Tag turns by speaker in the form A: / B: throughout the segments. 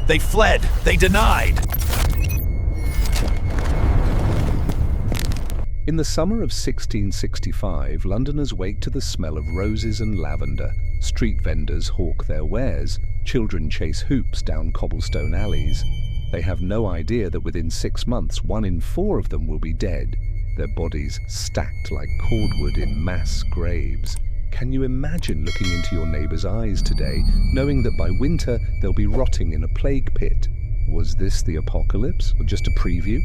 A: They fled. They denied.
B: In the summer of 1665, Londoners wake to the smell of roses and lavender. Street vendors hawk their wares. Children chase hoops down cobblestone alleys. They have no idea that within 6 months, 1 in 4 of them will be dead, their bodies stacked like cordwood in mass graves. Can you imagine looking into your neighbour's eyes today, knowing that by winter they'll be rotting in a plague pit? Was this the apocalypse, or just a preview?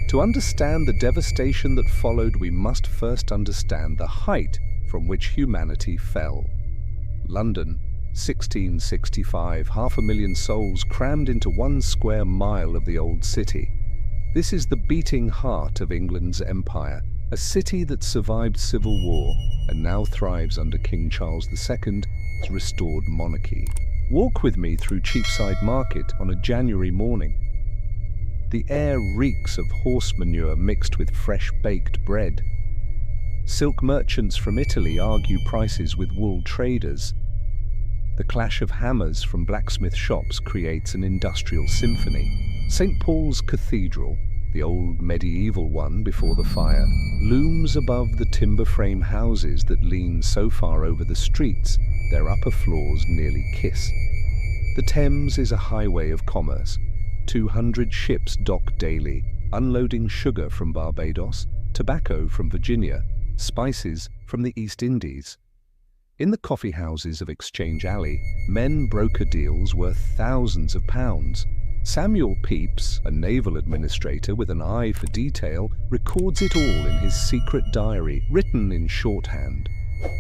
B: To understand the devastation that followed, we must first understand the height from which humanity fell. London, 1665, 500,000 souls crammed into 1 square mile of the old city. This is the beating heart of England's empire, a city that survived civil war and now thrives under King Charles II's restored monarchy. Walk with me through Cheapside Market on a January morning. The air reeks of horse manure mixed with fresh baked bread. Silk merchants from Italy argue prices with wool traders. The clash of hammers from blacksmith shops creates an industrial symphony. St. Paul's Cathedral, the old medieval one before the fire, looms above the timber frame houses that lean so far over the streets their upper floors nearly kiss. The Thames is a highway of commerce. 200 ships dock daily, unloading sugar from Barbados, tobacco from Virginia, spices from the East Indies. In the coffee houses of Exchange Alley, men broker deals worth thousands of pounds. Samuel Pepys, a naval administrator with an eye for detail, records it all in his secret diary, written in shorthand.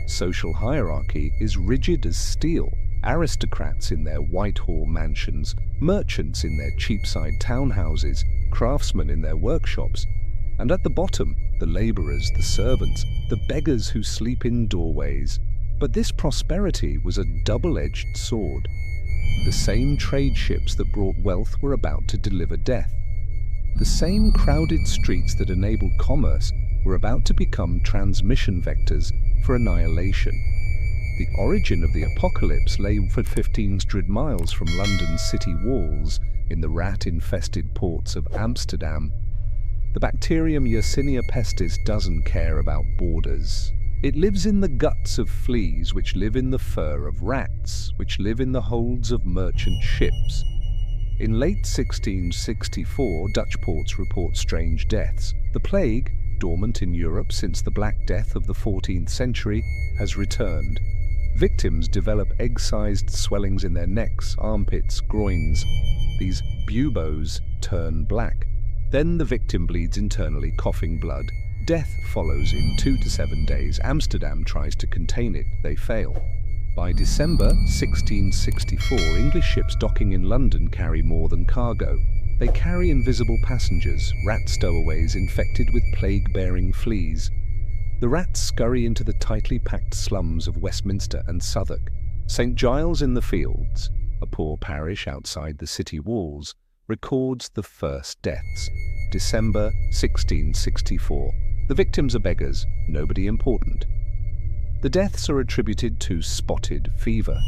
B: Social hierarchy is rigid as steel. Aristocrats in their Whitehall mansions, merchants in their Cheapside townhouses, craftsmen in their workshops, and at the bottom, the labourers, the servants, the beggars who sleep in doorways. But this prosperity was a double-edged sword. The same trade ships that brought wealth were about to deliver death. The same crowded streets that enabled commerce were about to become transmission vectors for annihilation. The origin of the apocalypse lay for 1,500 miles from London's city walls in the rat-infested ports of Amsterdam. The bacterium Yersinia pestis doesn't care about borders. It lives in the guts of fleas, which live in the fur of rats, which live in the holds of merchant ships. In late 1664, Dutch ports report strange deaths. The plague, dormant in Europe since the Black Death of the 14th century, has returned. Victims develop egg-sized swellings in their necks, armpits, groins. These buboes turn black. Then the victim bleeds internally, coughing blood. Death follows in 2 to 7 days. Amsterdam tries to contain it. They fail. By December 1664, English ships docking in London carry more than cargo. They carry invisible passengers, rat stowaways infected with plague-bearing fleas. The rats scurry into the tightly packed slums of Westminster and Southwark. St. Giles in the Fields, a poor parish outside the city walls, records the first deaths. December 1664. The victims are beggars, nobody important. The deaths are attributed to spotted fever.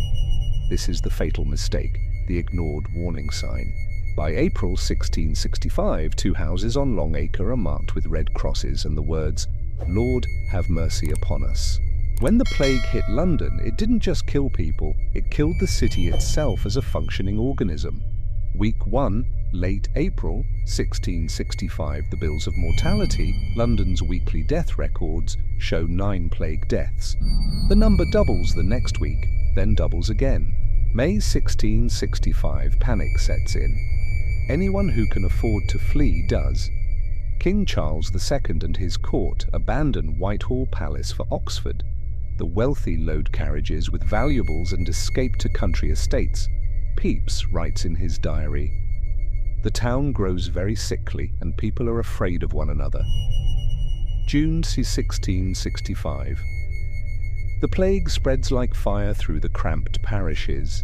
B: This is the fatal mistake, the ignored warning sign. By April 1665, 2 houses on Long Acre are marked with red crosses and the words, "Lord, have mercy upon us." When the plague hit London, it didn't just kill people, it killed the city itself as a functioning organism. Week 1, late April 1665, the bills of mortality, London's weekly death records, show 9 plague deaths. The number doubles the next week, then doubles again. May 1665, panic sets in. Anyone who can afford to flee does. King Charles II and his court abandon Whitehall Palace for Oxford. The wealthy load carriages with valuables and escape to country estates. Pepys writes in his diary, "The town grows very sickly and people are afraid of one another." June 1665. The plague spreads like fire through the cramped parishes.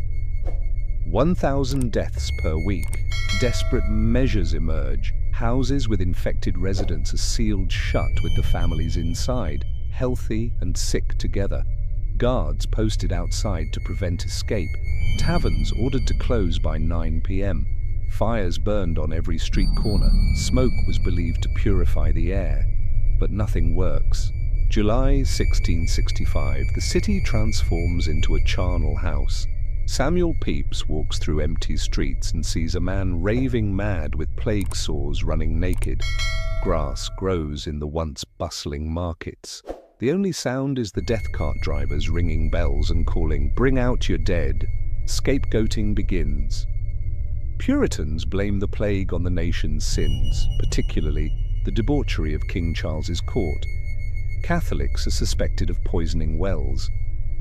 B: 1,000 deaths per week. Desperate measures emerge. Houses with infected residents are sealed shut with the families inside, healthy and sick together. guards posted outside to prevent escape, taverns ordered to close by 9 p.m. Fires burned on every street corner. Smoke was believed to purify the air, but nothing works. July 1665, the city transforms into a charnel house. Samuel Pepys walks through empty streets and sees a man raving mad with plague sores running naked. Grass grows in the once bustling markets. The only sound is the death cart drivers ringing bells and calling, "Bring out your dead." Scapegoating begins. Puritans blame the plague on the nation's sins, particularly the debauchery of King Charles's court. Catholics are suspected of poisoning wells.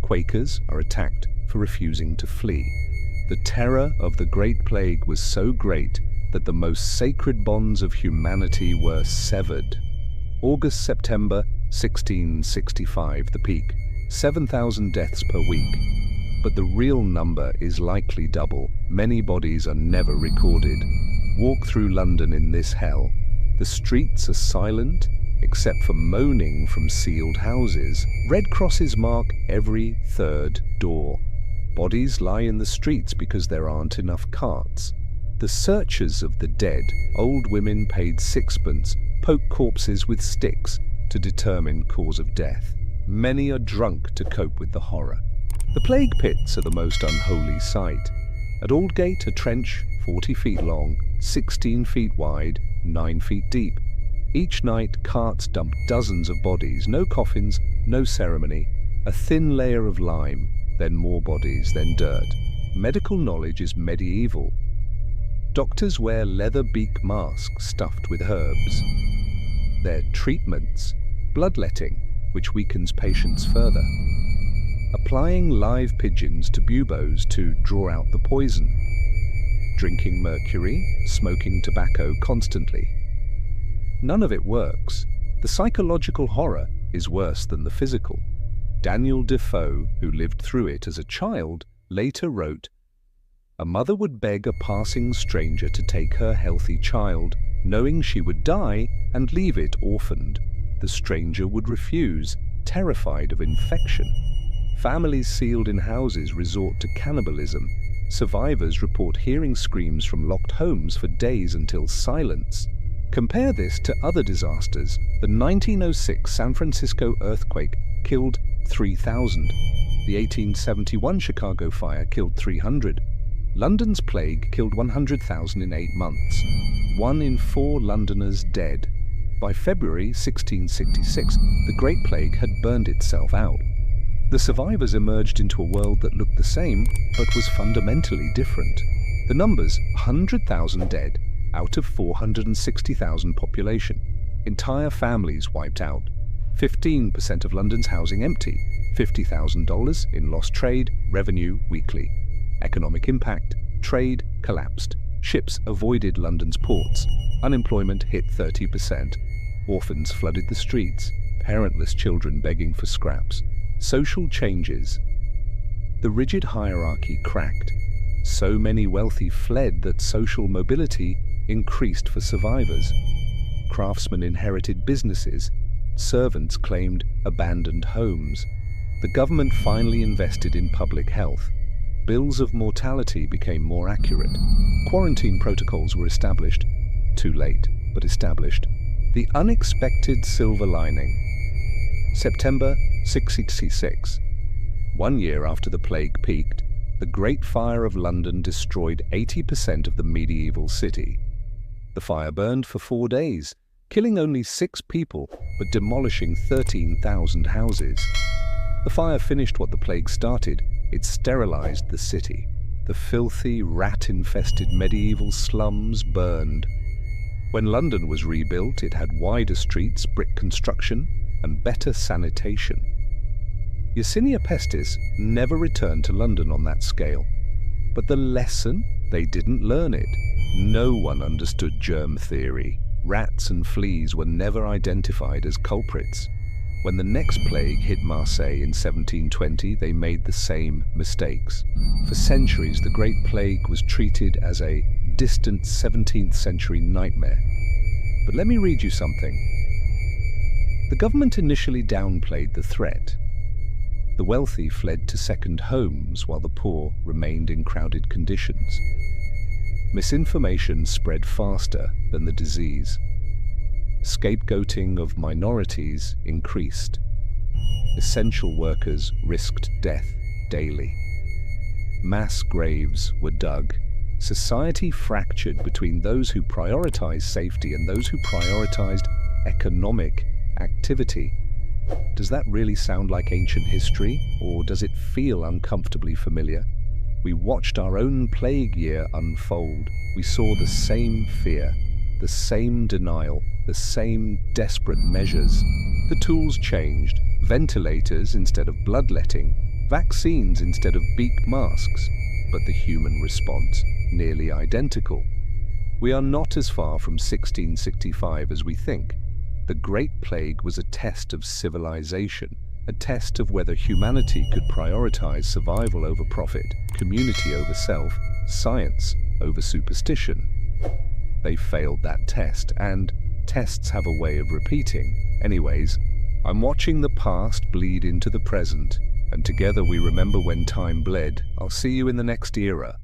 B: Quakers are attacked for refusing to flee. The terror of the Great Plague was so great that the most sacred bonds of humanity were severed. August-September 1665, the peak, 7,000 deaths per week. But the real number is likely double. Many bodies are never recorded. Walk through London in this hell. The streets are silent, except for moaning from sealed houses. Red crosses mark every third door. Bodies lie in the streets because there aren't enough carts. The searchers of the dead, old women paid sixpence, poke corpses with sticks to determine cause of death. Many are drunk to cope with the horror. The plague pits are the most unholy sight. At Aldgate, a trench 40 feet long, 16 feet wide, 9 feet deep. Each night, carts dump dozens of bodies, no coffins, no ceremony, a thin layer of lime, then more bodies, then dirt. Medical knowledge is medieval. Doctors wear leather beak masks stuffed with herbs. Their treatments, bloodletting, which weakens patients further. Applying live pigeons to buboes to draw out the poison. Drinking mercury, smoking tobacco constantly. None of it works. The psychological horror is worse than the physical. Daniel Defoe, who lived through it as a child, later wrote, "A mother would beg a passing stranger to take her healthy child, knowing she would die, and leave it orphaned. The stranger would refuse, terrified of infection. Families sealed in houses resort to cannibalism. Survivors report hearing screams from locked homes for days until silence." Compare this to other disasters. The 1906 San Francisco earthquake killed 3,000. The 1871 Chicago fire killed 300. London's plague killed 100,000 in 8 months. 1 in 4 Londoners dead. By February 1666, the Great Plague had burned itself out. The survivors emerged into a world that looked the same, but was fundamentally different. The numbers: 100,000 dead out of 460,000 population. Entire families wiped out. 15% of London's housing empty. $50,000 in lost trade, revenue weekly. Economic impact: trade collapsed. Ships avoided London's ports. Unemployment hit 30%. Orphans flooded the streets. Parentless children begging for scraps. Social changes. The rigid hierarchy cracked. So many wealthy fled that social mobility increased for survivors. Craftsmen inherited businesses. Servants claimed abandoned homes. The government finally invested in public health. Bills of mortality became more accurate. Quarantine protocols were established. Too late, but established. The unexpected silver lining. September 1666. 1 year after the plague peaked, the Great Fire of London destroyed 80% of the medieval city. The fire burned for 4 days, killing only 6 people, but demolishing 13,000 houses. The fire finished what the plague started. It sterilized the city. The filthy, rat-infested medieval slums burned. When London was rebuilt, it had wider streets, brick construction, and better sanitation. Yersinia pestis never returned to London on that scale. But the lesson? They didn't learn it. No one understood germ theory. Rats and fleas were never identified as culprits. When the next plague hit Marseille in 1720, they made the same mistakes. For centuries, the Great Plague was treated as a distant 17th century nightmare. But let me read you something. The government initially downplayed the threat. The wealthy fled to second homes while the poor remained in crowded conditions. Misinformation spread faster than the disease. Scapegoating of minorities increased. Essential workers risked death daily. Mass graves were dug. Society fractured between those who prioritized safety and those who prioritized economic activity. Does that really sound like ancient history, or does it feel uncomfortably familiar? We watched our own plague year unfold. We saw the same fear, the same denial, the same desperate measures. The tools changed. Ventilators instead of bloodletting, vaccines instead of beak masks, but the human response nearly identical. We are not as far from 1665 as we think. The Great Plague was a test of civilization, a test of whether humanity could prioritize survival over profit, community over self, science over superstition. They failed that test, and tests have a way of repeating. Anyways, I'm watching the past bleed into the present, and together we remember when time bled. I'll see you in the next era.